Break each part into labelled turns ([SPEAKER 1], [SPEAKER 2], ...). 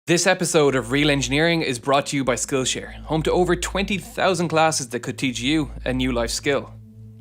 [SPEAKER 1] This episode of Real Engineering is brought to you by Skillshare, home to over 20,000 classes that could teach you a new life skill.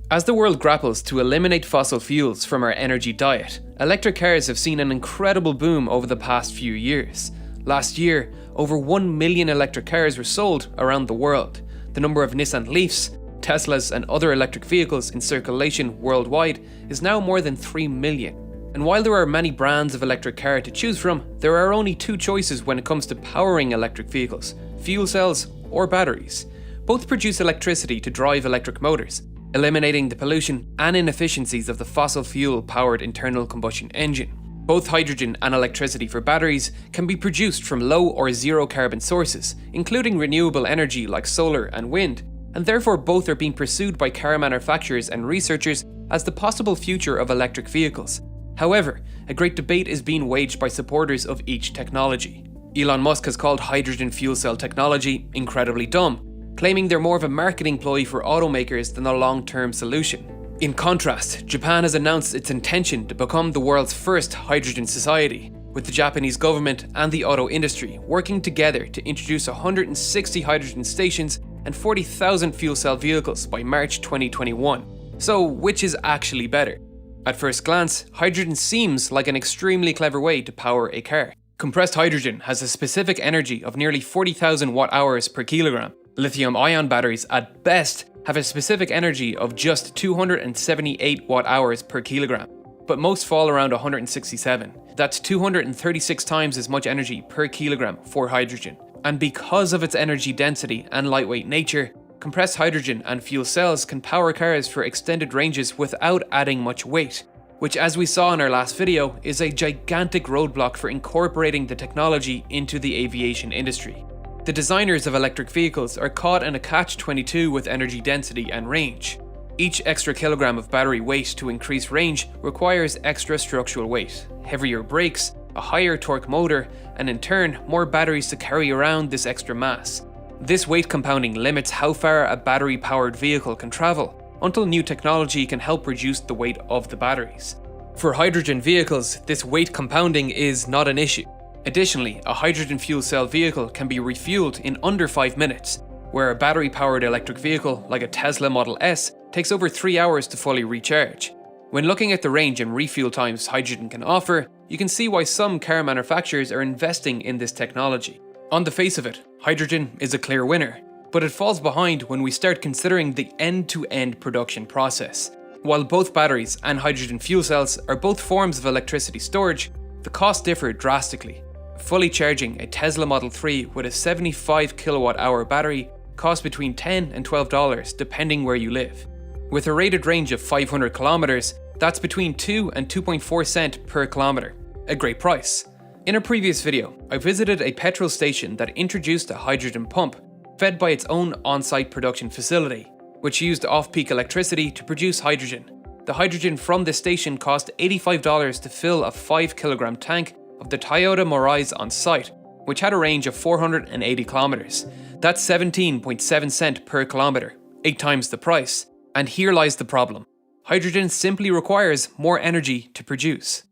[SPEAKER 1] As the world grapples to eliminate fossil fuels from our energy diet, electric cars have seen an incredible boom over the past few years. Last year, over 1 million electric cars were sold around the world. The number of Nissan Leafs, Teslas, and other electric vehicles in circulation worldwide is now more than 3 million. And while there are many brands of electric car to choose from, there are only two choices when it comes to powering electric vehicles: fuel cells or batteries. Both produce electricity to drive electric motors, eliminating the pollution and inefficiencies of the fossil fuel powered internal combustion engine. Both hydrogen and electricity for batteries can be produced from low or zero carbon sources, including renewable energy like solar and wind, and therefore both are being pursued by car manufacturers and researchers as the possible future of electric vehicles. However, a great debate is being waged by supporters of each technology. Elon Musk has called hydrogen fuel cell technology incredibly dumb, claiming they're more of a marketing ploy for automakers than a long-term solution. In contrast, Japan has announced its intention to become the world's first hydrogen society, with the Japanese government and the auto industry working together to introduce 160 hydrogen stations and 40,000 fuel cell vehicles by March 2021. So, which is actually better? At first glance, hydrogen seems like an extremely clever way to power a car. Compressed hydrogen has a specific energy of nearly 40,000 watt-hours per kilogram. Lithium-ion batteries, at best, have a specific energy of just 278 watt-hours per kilogram, but most fall around 167. That's 236 times as much energy per kilogram for hydrogen. And because of its energy density and lightweight nature, compressed hydrogen and fuel cells can power cars for extended ranges without adding much weight, which, as we saw in our last video, is a gigantic roadblock for incorporating the technology into the aviation industry. The designers of electric vehicles are caught in a catch-22 with energy density and range. Each extra kilogram of battery weight to increase range requires extra structural weight, heavier brakes, a higher torque motor, and in turn, more batteries to carry around this extra mass. This weight compounding limits how far a battery-powered vehicle can travel, until new technology can help reduce the weight of the batteries. For hydrogen vehicles, this weight compounding is not an issue. Additionally, a hydrogen fuel cell vehicle can be refueled in under 5 minutes, where a battery-powered electric vehicle like a Tesla Model S takes over 3 hours to fully recharge. When looking at the range and refuel times hydrogen can offer, you can see why some car manufacturers are investing in this technology. On the face of it, hydrogen is a clear winner, but it falls behind when we start considering the end-to-end production process. While both batteries and hydrogen fuel cells are both forms of electricity storage, the costs differ drastically. Fully charging a Tesla Model 3 with a 75 kilowatt-hour battery costs between $10 and $12 depending where you live. With a rated range of 500 kilometers, that's between 2 and 2.4 cents per kilometer. A great price. In a previous video, I visited a petrol station that introduced a hydrogen pump, fed by its own on-site production facility, which used off-peak electricity to produce hydrogen. The hydrogen from this station cost $85 to fill a 5 kilogram tank of the Toyota Mirai on site, which had a range of 480 kilometers. That's 17.7 cents per kilometer, 8 times the price. And here lies the problem. Hydrogen simply requires more energy to produce.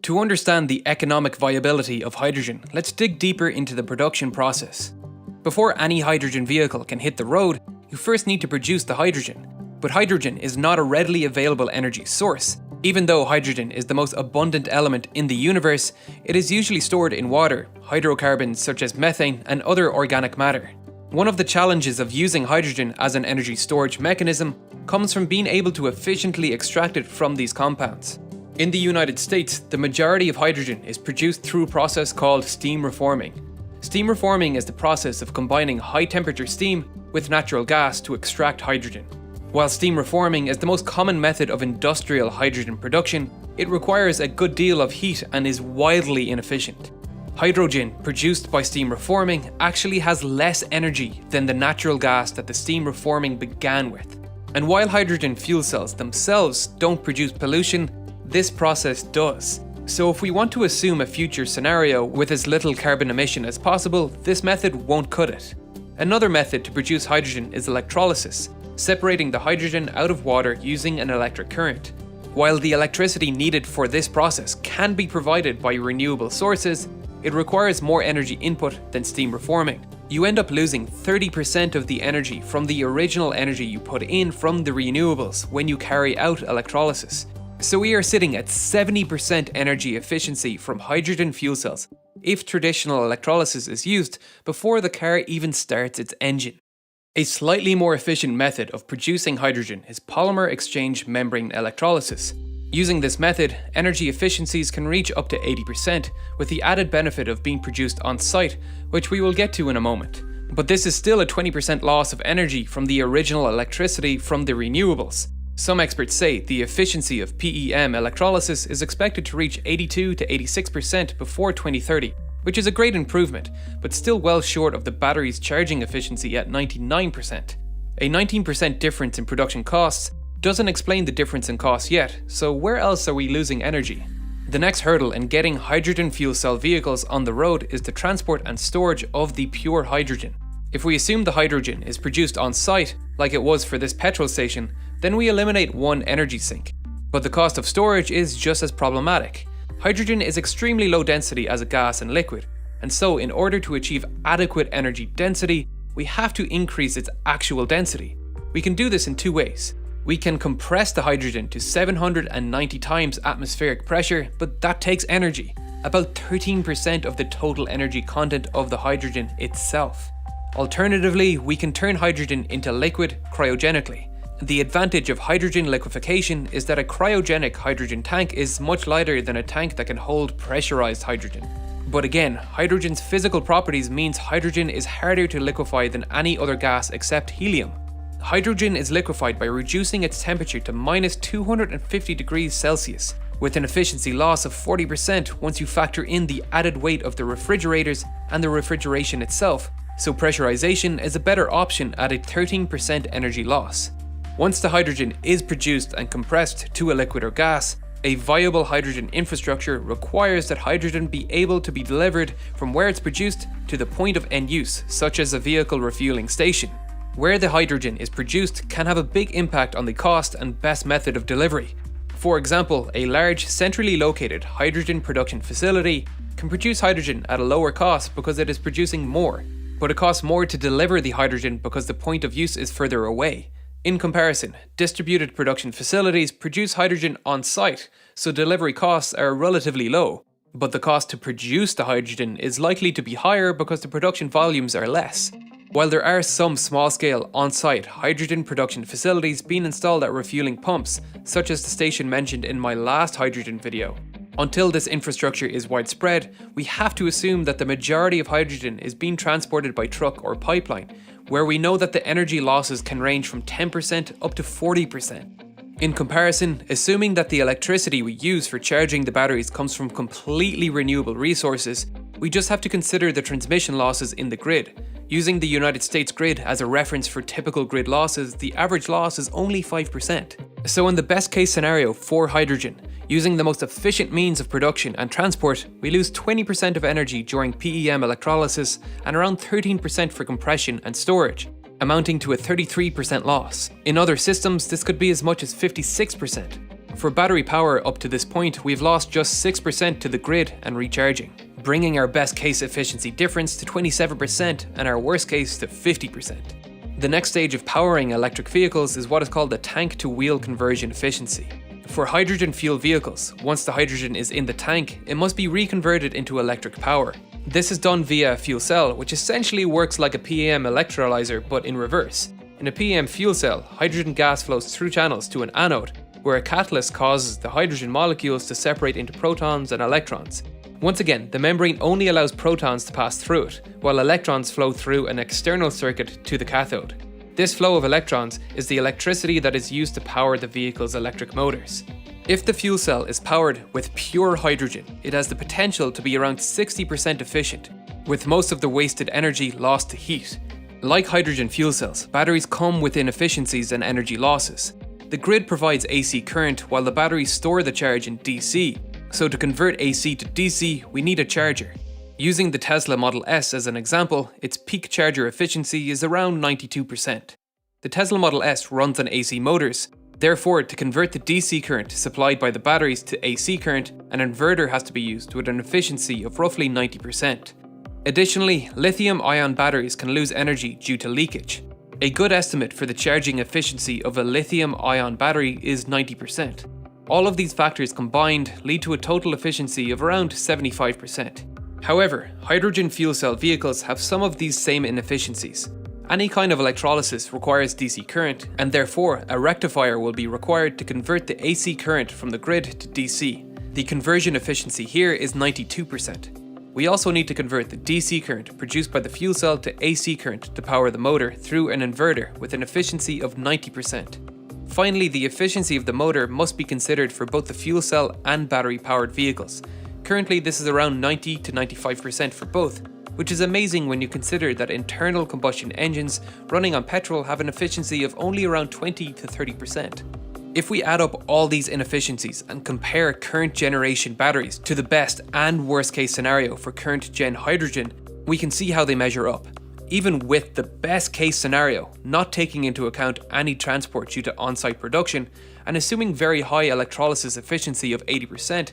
[SPEAKER 1] To understand the economic viability of hydrogen, let's dig deeper into the production process. Before any hydrogen vehicle can hit the road, you first need to produce the hydrogen. But hydrogen is not a readily available energy source. Even though hydrogen is the most abundant element in the universe, it is usually stored in water, hydrocarbons such as methane, and other organic matter. One of the challenges of using hydrogen as an energy storage mechanism comes from being able to efficiently extract it from these compounds. In the United States, the majority of hydrogen is produced through a process called steam reforming. Steam reforming is the process of combining high-temperature steam with natural gas to extract hydrogen. While steam reforming is the most common method of industrial hydrogen production, it requires a good deal of heat and is wildly inefficient. Hydrogen produced by steam reforming actually has less energy than the natural gas that the steam reforming began with. And while hydrogen fuel cells themselves don't produce pollution, this process does. So if we want to assume a future scenario with as little carbon emission as possible, this method won't cut it. Another method to produce hydrogen is electrolysis, separating the hydrogen out of water using an electric current. While the electricity needed for this process can be provided by renewable sources, it requires more energy input than steam reforming. You end up losing 30% of the energy from the original energy you put in from the renewables when you carry out electrolysis. So we are sitting at 70% energy efficiency from hydrogen fuel cells if traditional electrolysis is used before the car even starts its engine. A slightly more efficient method of producing hydrogen is polymer exchange membrane electrolysis. Using this method, energy efficiencies can reach up to 80%, with the added benefit of being produced on site, which we will get to in a moment. But this is still a 20% loss of energy from the original electricity from the renewables. Some experts say the efficiency of PEM electrolysis is expected to reach 82 to 86% before 2030, which is a great improvement, but still well short of the battery's charging efficiency at 99%. A 19% difference in production costs doesn't explain the difference in costs yet, so where else are we losing energy? The next hurdle in getting hydrogen fuel cell vehicles on the road is the transport and storage of the pure hydrogen. If we assume the hydrogen is produced on site, like it was for this petrol station, then we eliminate one energy sink. But the cost of storage is just as problematic. Hydrogen is extremely low density as a gas and liquid, and so in order to achieve adequate energy density, we have to increase its actual density. We can do this in two ways. We can compress the hydrogen to 790 times atmospheric pressure, but that takes energy, about 13% of the total energy content of the hydrogen itself. Alternatively, we can turn hydrogen into liquid cryogenically. The advantage of hydrogen liquefaction is that a cryogenic hydrogen tank is much lighter than a tank that can hold pressurized hydrogen. But again, hydrogen's physical properties means hydrogen is harder to liquefy than any other gas except helium. Hydrogen is liquefied by reducing its temperature to minus 250 degrees Celsius, with an efficiency loss of 40% once you factor in the added weight of the refrigerators and the refrigeration itself, so pressurization is a better option at a 13% energy loss. Once the hydrogen is produced and compressed to a liquid or gas, a viable hydrogen infrastructure requires that hydrogen be able to be delivered from where it's produced to the point of end use, such as a vehicle refueling station. Where the hydrogen is produced can have a big impact on the cost and best method of delivery. For example, a large, centrally located hydrogen production facility can produce hydrogen at a lower cost because it is producing more, but it costs more to deliver the hydrogen because the point of use is further away. In comparison, distributed production facilities produce hydrogen on site, so delivery costs are relatively low, but the cost to produce the hydrogen is likely to be higher because the production volumes are less. While there are some small-scale on-site hydrogen production facilities being installed at refueling pumps, such as the station mentioned in my last hydrogen video, until this infrastructure is widespread, we have to assume that the majority of hydrogen is being transported by truck or pipeline, where we know that the energy losses can range from 10% up to 40%. In comparison, assuming that the electricity we use for charging the batteries comes from completely renewable resources, we just have to consider the transmission losses in the grid. Using the United States grid as a reference for typical grid losses, the average loss is only 5%. So in the best case scenario for hydrogen, using the most efficient means of production and transport, we lose 20% of energy during PEM electrolysis and around 13% for compression and storage, amounting to a 33% loss. In other systems, this could be as much as 56%. For battery power up to this point, we've lost just 6% to the grid and recharging, bringing our best case efficiency difference to 27% and our worst case to 50%. The next stage of powering electric vehicles is what is called the tank-to-wheel conversion efficiency. For hydrogen fuel vehicles, once the hydrogen is in the tank, it must be reconverted into electric power. This is done via a fuel cell, which essentially works like a PEM electrolyzer but in reverse. In a PEM fuel cell, hydrogen gas flows through channels to an anode, where a catalyst causes the hydrogen molecules to separate into protons and electrons. Once again, the membrane only allows protons to pass through it, while electrons flow through an external circuit to the cathode. This flow of electrons is the electricity that is used to power the vehicle's electric motors. If the fuel cell is powered with pure hydrogen, it has the potential to be around 60% efficient, with most of the wasted energy lost to heat. Like hydrogen fuel cells, batteries come with inefficiencies and energy losses. The grid provides AC current while the batteries store the charge in DC, so to convert AC to DC, we need a charger. Using the Tesla Model S as an example, its peak charger efficiency is around 92%. The Tesla Model S runs on AC motors, Therefore, to convert the DC current supplied by the batteries to AC current, an inverter has to be used with an efficiency of roughly 90%. Additionally, lithium-ion batteries can lose energy due to leakage. A good estimate for the charging efficiency of a lithium-ion battery is 90%. All of these factors combined lead to a total efficiency of around 75%. However, hydrogen fuel cell vehicles have some of these same inefficiencies. Any kind of electrolysis requires DC current, and therefore a rectifier will be required to convert the AC current from the grid to DC. The conversion efficiency here is 92%. We also need to convert the DC current produced by the fuel cell to AC current to power the motor through an inverter with an efficiency of 90%. Finally, the efficiency of the motor must be considered for both the fuel cell and battery powered vehicles. Currently, this is around 90 to 95% for both, which is amazing when you consider that internal combustion engines running on petrol have an efficiency of only around 20 to 30%. If we add up all these inefficiencies and compare current generation batteries to the best and worst case scenario for current gen hydrogen, we can see how they measure up. Even with the best case scenario, not taking into account any transport due to on-site production, and assuming very high electrolysis efficiency of 80%,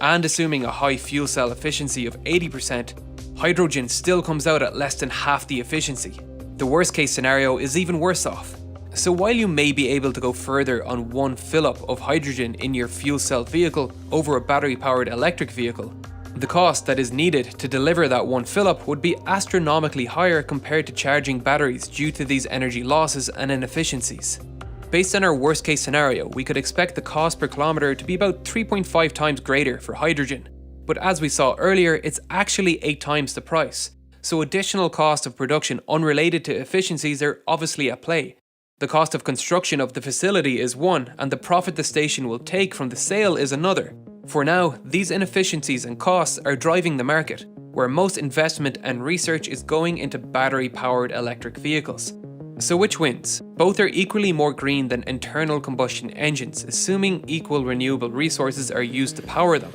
[SPEAKER 1] and assuming a high fuel cell efficiency of 80%, hydrogen still comes out at less than half the efficiency. The worst case scenario is even worse off. So while you may be able to go further on one fill-up of hydrogen in your fuel cell vehicle over a battery-powered electric vehicle, the cost that is needed to deliver that one fill-up would be astronomically higher compared to charging batteries due to these energy losses and inefficiencies. Based on our worst case scenario, we could expect the cost per kilometre to be about 3.5 times greater for hydrogen. But as we saw earlier, it's actually 8 times the price. So additional cost of production unrelated to efficiencies are obviously at play. The cost of construction of the facility is one, and the profit the station will take from the sale is another. For now, these inefficiencies and costs are driving the market, where most investment and research is going into battery-powered electric vehicles. So which wins? Both are equally more green than internal combustion engines, assuming equal renewable resources are used to power them.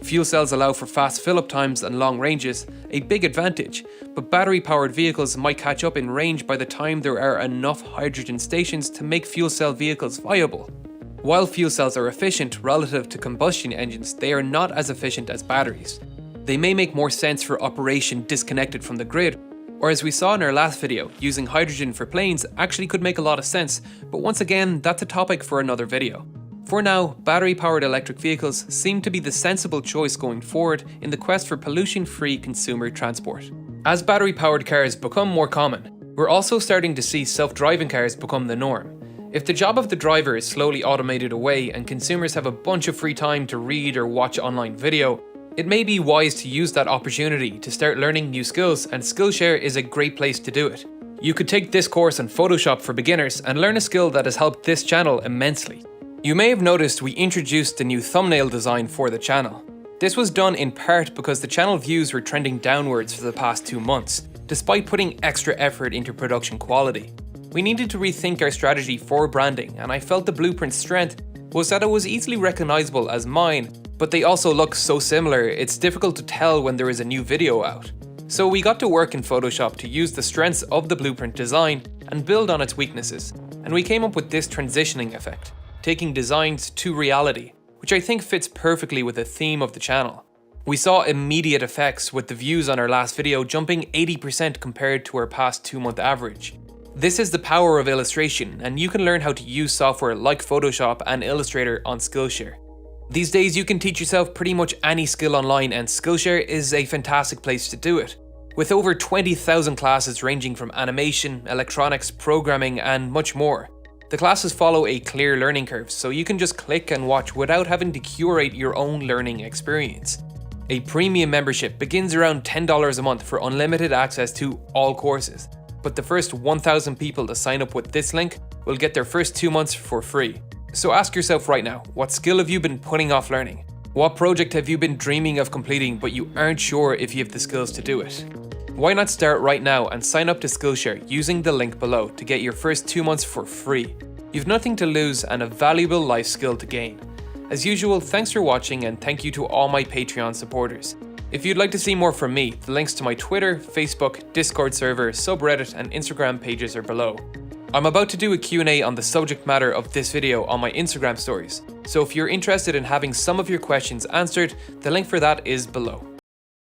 [SPEAKER 1] Fuel cells allow for fast fill-up times and long ranges, a big advantage, but battery-powered vehicles might catch up in range by the time there are enough hydrogen stations to make fuel cell vehicles viable. While fuel cells are efficient relative to combustion engines, they are not as efficient as batteries. They may make more sense for operation disconnected from the grid, or as we saw in our last video, using hydrogen for planes actually could make a lot of sense, but once again, that's a topic for another video. For now, battery-powered electric vehicles seem to be the sensible choice going forward in the quest for pollution-free consumer transport. As battery-powered cars become more common, we're also starting to see self-driving cars become the norm. If the job of the driver is slowly automated away and consumers have a bunch of free time to read or watch online video, it may be wise to use that opportunity to start learning new skills, and Skillshare is a great place to do it. You could take this course on Photoshop for beginners and learn a skill that has helped this channel immensely. You may have noticed we introduced the new thumbnail design for the channel. This was done in part because the channel views were trending downwards for the past 2 months, despite putting extra effort into production quality. We needed to rethink our strategy for branding, and I felt the Blueprint's strength was that it was easily recognizable as mine, but they also look so similar it's difficult to tell when there is a new video out. So we got to work in Photoshop to use the strengths of the Blueprint design and build on its weaknesses, and we came up with this transitioning effect, taking designs to reality, which I think fits perfectly with the theme of the channel. We saw immediate effects with the views on our last video jumping 80% compared to our past 2-month average. This is the power of illustration, and you can learn how to use software like Photoshop and Illustrator on Skillshare. These days you can teach yourself pretty much any skill online, and Skillshare is a fantastic place to do it. With over 20,000 classes ranging from animation, electronics, programming and much more. The classes follow a clear learning curve, so you can just click and watch without having to curate your own learning experience. A premium membership begins around $10 a month for unlimited access to all courses, but the first 1,000 people to sign up with this link will get their first 2 months for free. So ask yourself right now, what skill have you been putting off learning? What project have you been dreaming of completing but you aren't sure if you have the skills to do it? Why not start right now and sign up to Skillshare using the link below to get your first 2 months for free. You've nothing to lose and a valuable life skill to gain. As usual, thanks for watching, and thank you to all my Patreon supporters. If you'd like to see more from me, the links to my Twitter, Facebook, Discord server, subreddit and Instagram pages are below. I'm about to do a Q&A on the subject matter of this video on my Instagram stories, so if you're interested in having some of your questions answered, the link for that is below.